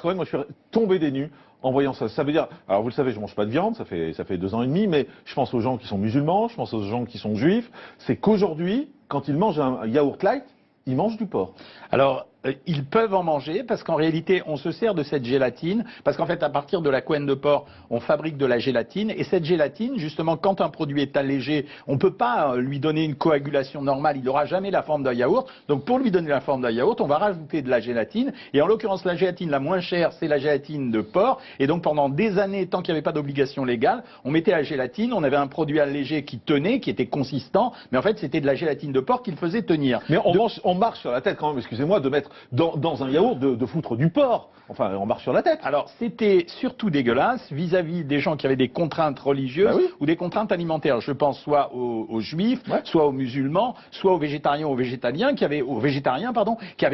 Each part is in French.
Cohen, moi je suis tombé des nues en voyant ça. Ça veut dire, alors vous le savez, je mange pas de viande, ça fait 2 ans et demi, mais je pense aux gens qui sont musulmans, je pense aux gens qui sont juifs. C'est qu'aujourd'hui, quand ils mangent un yaourt light, ils mangent du porc. Alors, ils peuvent en manger parce qu'en réalité, on se sert de cette gélatine parce qu'en fait, à partir de la couenne de porc, on fabrique de la gélatine et cette gélatine, justement, quand un produit est allégé, on ne peut pas lui donner une coagulation normale, il n'aura jamais la forme d'un yaourt. Donc, pour lui donner la forme d'un yaourt, on va rajouter de la gélatine et en l'occurrence, la gélatine la moins chère, c'est la gélatine de porc et donc pendant des années, tant qu'il n'y avait pas d'obligation légale, on mettait la gélatine, on avait un produit allégé qui tenait, qui était consistant, mais en fait, c'était de la gélatine de porc qui le faisait tenir. Mais on marche sur la tête quand même, excusez-moi, de mettre dans un yaourt de foutre du porc. Enfin, on marche sur la tête. Alors, c'était surtout dégueulasse vis-à-vis des gens qui avaient des contraintes religieuses ou des contraintes alimentaires. Je pense soit aux juifs, soit aux musulmans, soit aux végétariens ou aux végétaliens qui avaient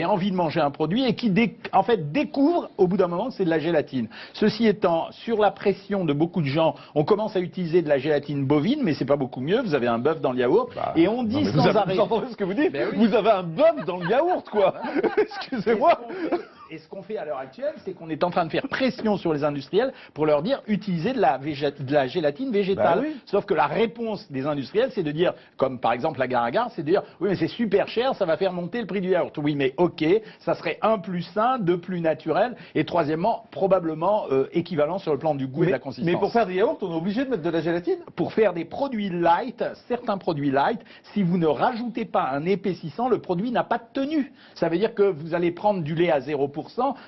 envie de manger un produit et qui, en fait, découvrent au bout d'un moment que c'est de la gélatine. Ceci étant, sur la pression de beaucoup de gens, on commence à utiliser de la gélatine bovine, mais c'est pas beaucoup mieux. Vous avez un bœuf dans le yaourt et on dit sans arrêt. Vous entendez ce que vous dites? Vous avez un bœuf dans le yaourt, quoi. Excusez-moi. Et ce qu'on fait à l'heure actuelle, c'est qu'on est en train de faire pression sur les industriels pour leur dire utilisez de la gélatine végétale. Sauf que la réponse des industriels, c'est de dire, comme par exemple l'agar-agar, c'est de dire oui mais c'est super cher, ça va faire monter le prix du yaourt. Oui mais ok, ça serait 1 plus sain, 2 plus naturel et troisièmement probablement équivalent sur le plan du goût et de la consistance. Mais pour faire des yaourts, on est obligé de mettre de la gélatine? Pour faire des produits light, certains produits light, si vous ne rajoutez pas un épaississant, le produit n'a pas de tenue. Ça veut dire que vous allez prendre du lait à 0%,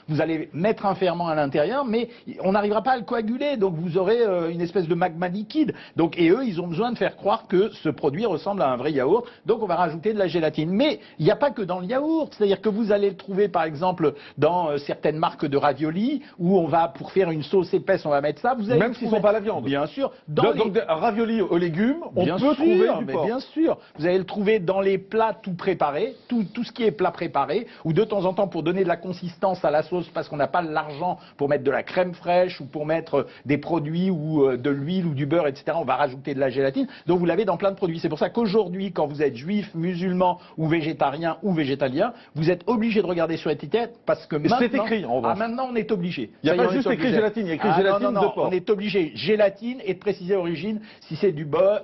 vous allez mettre un ferment à l'intérieur, mais on n'arrivera pas à le coaguler, donc vous aurez une espèce de magma liquide. Donc, et eux, ils ont besoin de faire croire que ce produit ressemble à un vrai yaourt, donc on va rajouter de la gélatine. Mais il n'y a pas que dans le yaourt, c'est-à-dire que vous allez le trouver par exemple dans certaines marques de raviolis, où on va, pour faire une sauce épaisse, on va mettre ça. Vous allez même s'ils ne sont pas la viande. Bien sûr. Donc un ravioli aux légumes, on peut trouver du porc. Bien sûr. Vous allez le trouver dans les plats tout préparés, tout ce qui est plat préparé, ou de temps en temps pour donner de la consistance à la sauce parce qu'on n'a pas l'argent pour mettre de la crème fraîche ou pour mettre des produits ou de l'huile ou du beurre, etc. On va rajouter de la gélatine. Donc vous l'avez dans plein de produits. C'est pour ça qu'aujourd'hui, quand vous êtes juif, musulman ou végétarien ou végétalien, vous êtes obligé de regarder sur l'étiquette parce que maintenant, c'est écrit, en revanche. Maintenant on est obligé. Il n'y a pas juste écrit gélatine, il y a écrit gélatine de porc. On est obligé gélatine et de préciser l'origine si c'est du beurre,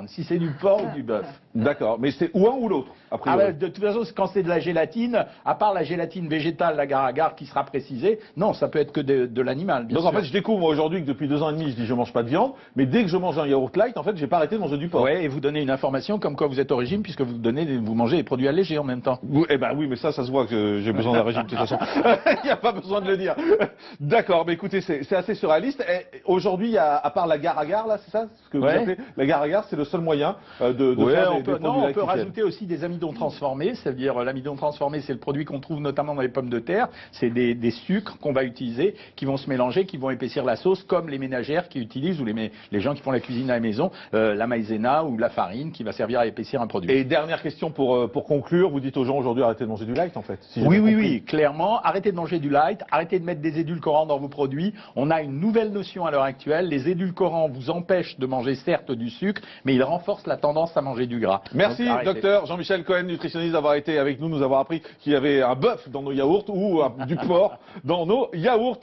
si c'est du porc ou du bœuf. D'accord, mais c'est ou un ou l'autre. De toute façon, quand c'est de la gélatine, à part la gélatine végétale, l'agar-agar qui sera précisée, non, ça peut être que de l'animal. Donc en fait, je découvre aujourd'hui que depuis 2 ans et demi, je dis je mange pas de viande, mais dès que je mange un yaourt light, en fait, j'ai pas arrêté de manger du porc. Ouais, et vous donnez une information comme quoi vous êtes au régime puisque vous mangez des produits allégés en même temps. Eh ben oui, mais ça se voit que j'ai besoin d'un régime de toute façon. Il n'y a pas besoin de le dire. D'accord, mais écoutez, c'est assez surréaliste. Aujourd'hui, à part l'agar-agar, là, c'est ça ce que vous appelez l'agar-agar, c'est le seul moyen de faire des produits on peut rajouter aussi des amidons transformés, c'est-à-dire l'amidon transformé, c'est le produit qu'on trouve notamment dans les pommes de terre, c'est des sucres qu'on va utiliser, qui vont se mélanger, qui vont épaissir la sauce, comme les ménagères qui utilisent, ou les gens qui font la cuisine à la maison, la maïzena ou la farine qui va servir à épaissir un produit. Et dernière question pour conclure, vous dites aux gens aujourd'hui arrêtez de manger du light en fait. Si oui, clairement, arrêtez de manger du light, arrêtez de mettre des édulcorants dans vos produits. On a une nouvelle notion à l'heure actuelle, les édulcorants vous empêchent de manger certes du sucre, mais ils renforcent la tendance à manger du gras. Merci docteur Jean-Michel Cohen, nutritionniste, d'avoir été avec nous avoir appris qu'il y avait un bœuf dans nos yaourts ou du porc dans nos yaourts.